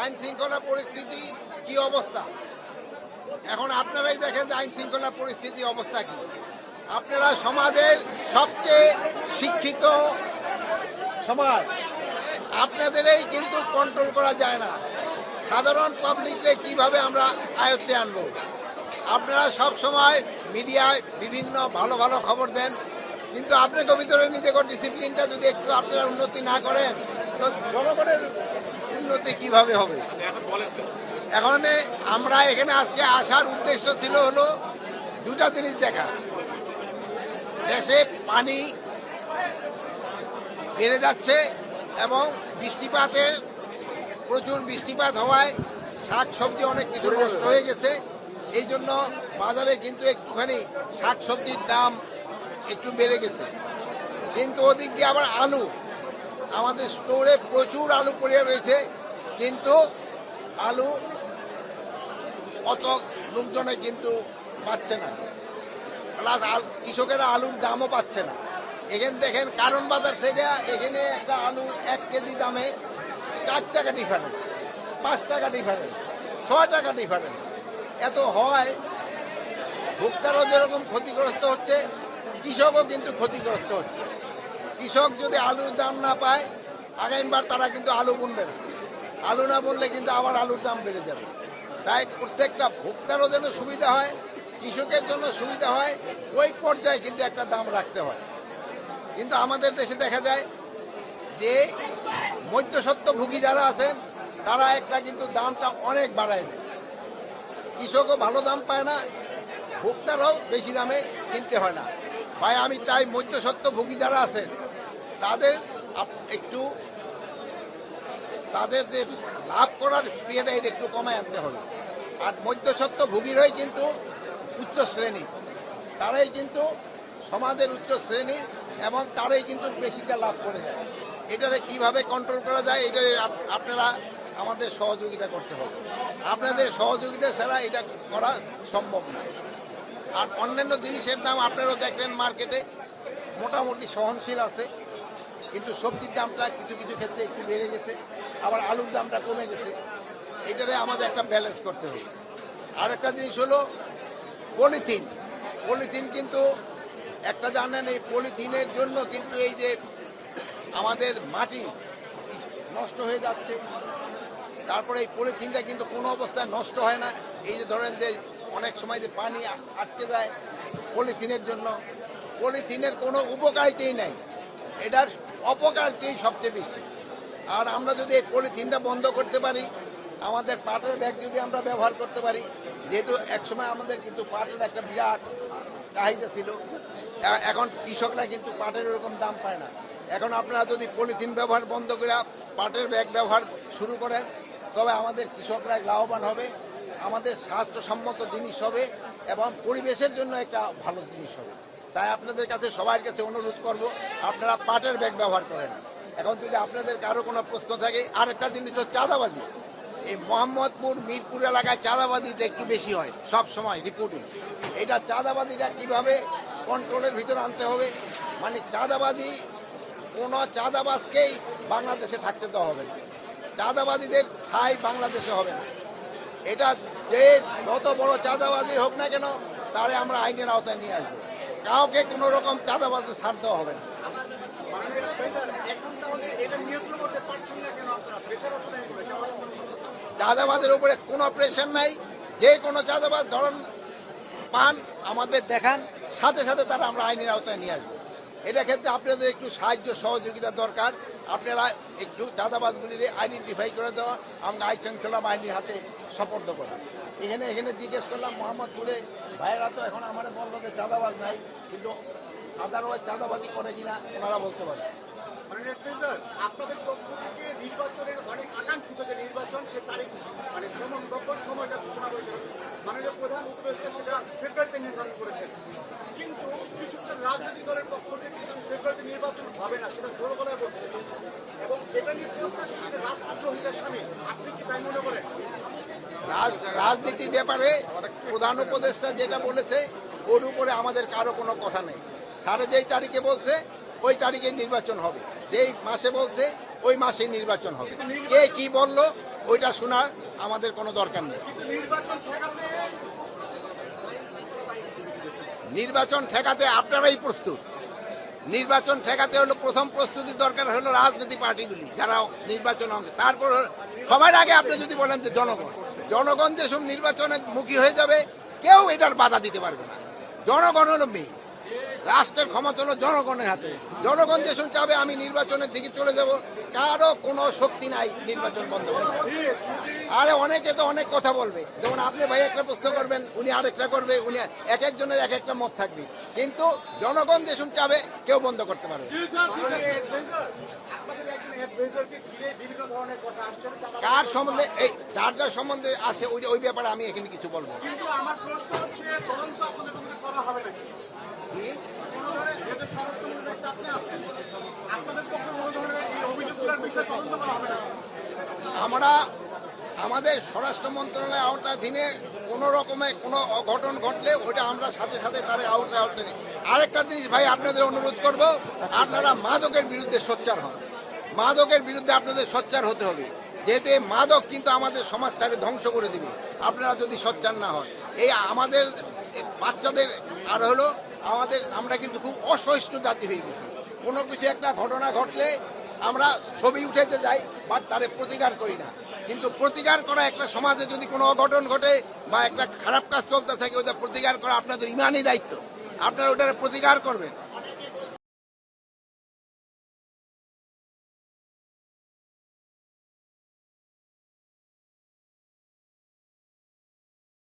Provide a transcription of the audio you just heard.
আইন শৃঙ্খলা পরিস্থিতি কি অবস্থা এখন আপনারাই দেখেন আইন শৃঙ্খলা পরিস্থিতি অবস্থা কি। আপনারা সমাজের সবচেয়ে শিক্ষিত সমাজ, আপনাদেরই কিন্তু কন্ট্রোল করা যায় না। সাধারণ পাবলিকরে কিভাবে আমরা আয়ত্তে আনবো? আপনারা সব সময় মিডিয়ায় বিভিন্ন ভালো ভালো খবর দেন, কিন্তু আপনাকে ভিতরে নিজেকে ডিসিপ্লিনটা যদি একটু আপনারা উন্নতি না করেন তো জনগণের উন্নতি কিভাবে হবে? এখন আমরা এখানে আজকে আসার উদ্দেশ্য ছিল হলো দুটা জিনিস দেখা। দেশে পানি বেড়ে যাচ্ছে এবং বৃষ্টিপাতের প্রচুর বৃষ্টিপাত হওয়ায় শাক সবজি অনেক কিছু নষ্ট হয়ে গেছে। এই জন্য বাজারে কিন্তু একটুখানি শাক সবজির দাম একটু বেড়ে গেছে। কিন্তু ওদিক দিয়ে আবার আলু, আমাদের স্টোরে প্রচুর আলু পড়ে রয়েছে, কিন্তু আলু অত লোকজনে কিন্তু পাচ্ছে না, প্লাস কৃষকেরা আলুর দামও পাচ্ছে না। এখানে দেখেন কারণ বাজার থেকে এখানে একটা আলু 1 কেজি দামে 4 টাকা ডিফারেন্স, 5 টাকা ডিফারেন্স, 6 টাকা ডিফারেন্স। এত হয়, ভোক্তারাও যেরকম ক্ষতিগ্রস্ত হচ্ছে, কৃষকও কিন্তু ক্ষতিগ্রস্ত হচ্ছে। কৃষক যদি আলুর দাম না পায়, আগামীবার তারা কিন্তু আলু বুনবে না। আলু না বুনলে কিন্তু আবার আলুর দাম বেড়ে যাবে। তাই প্রত্যেকটা ভোক্তারও যেন সুবিধা হয়, কৃষকের জন্য সুবিধা হয়, ওই পর্যায়ে কিন্তু একটা দাম রাখতে হয়। কিন্তু আমাদের দেশে দেখা যায় যে মধ্যস্বত্বভোগী যারা আছেন তারা একটা কিন্তু দামটা অনেক বাড়ায় দেয়। কৃষকও ভালো দাম পায় না, ভোক্তারাও বেশি দামে কিনতে হয় না। ভাই আমি চাই মধ্যস্বত্বভোগী যারা আছেন তাদের একটু তাদের যে লাভ করার স্পিডটা এটা একটু কমায় আনতে হবে। আর মধ্যস্বত্বভোগীরাই কিন্তু উচ্চ শ্রেণী, তারাই কিন্তু সমাজের উচ্চ শ্রেণী এবং তারাই কিন্তু বেশিটা লাভ করে যায়। এটারে কিভাবে কন্ট্রোল করা যায়, এটা আপনারা আমাদের সহযোগিতা করতে হবে। আপনাদের সহযোগিতা ছাড়া এটা করা সম্ভব না। আর অন্যান্য জিনিসের দাম আপনারাও দেখলেন মার্কেটে মোটামুটি সহনশীল আছে, কিন্তু সবজির দামটা কিছু কিছু ক্ষেত্রে একটু বেড়ে গেছে, আবার আলুর দামটা কমে গেছে। এটারে আমাদের একটা ব্যালেন্স করতে হবে। আর একটা জিনিস হলো পলিথিন। পলিথিন কিন্তু একটা জানেন, এই পলিথিনের জন্য কিন্তু এই যে আমাদের মাটি নষ্ট হয়ে যাচ্ছে। তারপরে এই পলিথিনটা কিন্তু কোনো অবস্থায় নষ্ট হয় না। এই যে ধরেন যে অনেক সময় যে পানি আটকে যায় পলিথিনের জন্য, পলিথিনের কোনো উপকারিতাই নেই, এটার অপকারিতাই সবচেয়ে বেশি। আর আমরা যদি এই পলিথিনটা বন্ধ করতে পারি, আমাদের পাটের ব্যাগ যদি আমরা ব্যবহার করতে পারি, যেহেতু একসময় আমাদের কিন্তু পাটের একটা বিরাট চাহিদা ছিল, এখন কৃষকরা কিন্তু পাটের এরকম দাম পায় না। এখন আপনারা যদি পলিথিন ব্যবহার বন্ধ করে পাটের ব্যাগ ব্যবহার শুরু করেন, তবে আমাদের কৃষকরা লাভবান হবে, আমাদের স্বাস্থ্যসম্মত জিনিস হবে এবং পরিবেশের জন্য একটা ভালো জিনিস হবে। তাই আপনাদের কাছে সবার কাছে অনুরোধ করব, আপনারা পাটের ব্যাগ ব্যবহার করেন। এখন যদি আপনাদের কারো কোনো প্রশ্ন থাকে, আরেকটা জিনিস হচ্ছে চাঁদাবাজি। এই মোহাম্মদপুর মিরপুর এলাকায় চাঁদাবাজিটা একটু বেশি হয় সব সময় রিপোর্টিং। এটা চাঁদাবাজিটা কিভাবে কন্ট্রোলের ভিতরে আনতে হবে, মানে চাঁদাবাজি কোনো চাঁদাবাজকেই বাংলাদেশে থাকতে দেওয়া হবে না, চাঁদাবাজিদের স্থায়ী বাংলাদেশে হবে না। এটা যে যত বড় চাঁদাবাজি হোক না কেন, তারে আমরা আইনের আওতায় নিয়ে আসবো। কাউকে কোনো রকম চাঁদাবাজি ছাড় দেওয়া হবে না। চাঁদাবাজের উপরে কোনো প্রেশার নাই, যে কোনো চাঁদাবাজ ধরন পান আমাদের দেখান, সাথে সাথে তারা আমরা আইনের আওতায় নিয়ে আসবো। এটা ক্ষেত্রে আপনাদের একটু সাহায্য সহযোগিতা দরকার। আপনারা একটু চাঁদাবাজগুলির আইডেন্টিফাই করে দেওয়া, আমরা আইন শৃঙ্খলা বাহিনীর হাতে সোপর্দ করা। এখানে জিজ্ঞেস করলাম মোহাম্মদপুরে ভাইয়েরা তো এখন আমার বললো যে চাঁদাবাজ নাই, কিন্তু আদারওয়াইজ চাঁদাবাজি করে কিনা ওনারা বলতে পারে। আপনাদের পক্ষ থেকে নির্বাচনের অনেক আকাঙ্ক্ষিত যে নির্বাচন, সে তারিখ মানে সময়টা ঘোষণা করে মাননীয় প্রধান উপদেষ্টা সেটা ফেব্রুয়ারিতে নির্ধারণ করেছেন, কিন্তু কিছু রাজনৈতিক দলের পক্ষ থেকে ফেব্রুয়ারিতে নির্বাচন হবে না সেটা জোর গলায় বলছে, এবং এটা নিয়ে রাষ্ট্রদ্রোহিতার সামিল। আপনি কি তাই মনে করেন? রাজনীতির ব্যাপারে প্রধান উপদেষ্টা যেটা বলেছে ওর উপরে আমাদের কারো কোনো কথা নেই। স্যার যেই তারিখে বলছে ওই তারিখে নির্বাচন হবে, যেই মাসে বলছে ওই মাসেই নির্বাচন হবে। কে কি বললো ওইটা শোনার আমাদের কোনো দরকার নেই। কিন্তু নির্বাচন ঠেকাতে নির্বাচন ঠেকাতে আপনারাই প্রস্তুত। নির্বাচন ঠেকাতে হলো প্রথম প্রস্তুতি দরকার হলো রাজনৈতিক পার্টিগুলি যারা নির্বাচন অংশ, তারপর সবার আগে আপনি যদি বলেন যে জনগণ যেসব নির্বাচনের মুখী হয়ে যাবে কেউ এটার বাধা দিতে পারবে না। জনগণ হলো মেয়ে, রাষ্ট্রের ক্ষমতা হলো জনগণের হাতে। জনগণ যেসব চাবে আমি নির্বাচনের দিকে চলে যাব, কারো কোনো শক্তি নাই নির্বাচন বন্ধ করার। আরে অনেকে তো অনেক কথা বলবে, যেমন আপনি ভাই একটা প্রশ্ন করবেন, উনি আরেকটা করবে, উনি এক একজনের এক একটা মত থাকবে, কিন্তু জনগণ যেসব চাবে কেউ বন্ধ করতে পারবে না। আপনাদের একজন অ্যাডভাইজারকে ঘিরে বিভিন্ন ধরনের কথা আসছে কার সম্বন্ধে এই যার যার সম্বন্ধে আছে ওই ব্যাপারে আমি এখানে কিছু বলবো না। কিন্তু আমার প্রশ্ন হচ্ছে তদন্ত আপনাদের পক্ষে করা হবে নাকি? কি? কোনো ধরনের যেহেতু স্বরাষ্ট্রমন্ত্রীর দায়িত্বে আপনি আছেন, আপনাদের পক্ষে কোনো ধরনের এই অভিযোগগুলোর বিষয়ে তদন্ত করা হবে না? আমরা আমাদের স্বরাষ্ট্র মন্ত্রণালয়ের আওতাধীনে কোনো রকমের কোনো অঘটন ঘটলে ওটা আমরা সাথে সাথে তার আওতায় নিই। আরেকটা জিনিস ভাই আপনাদের অনুরোধ করব, আপনারা মাদকের বিরুদ্ধে সোচ্চার হন। মাদকের বিরুদ্ধে আপনাদের সোচ্চার হতে হবে, যেহেতু এই মাদক কিন্তু আমাদের সমাজটাকে ধ্বংস করে দিবে আপনারা যদি সোচ্চার না হন। এই আমাদের বাচ্চাদের আর হলো আমরা কিন্তু খুব অসহিষ্ণু জাতি হয়ে গেছি। কোনো কিছু একটা ঘটনা ঘটলে আমরা ছবি উঠাইতে যাই বা তারে প্রতিকার করি না। কিন্তু প্রতিকার করা একটা সমাজে যদি কোনো অঘটন ঘটে বা একটা খারাপ কাজ চলতে থাকে, ওটা প্রতিকার করা আপনাদের ইমানই দায়িত্ব। আপনারা ওটার প্রতিকার করবেন।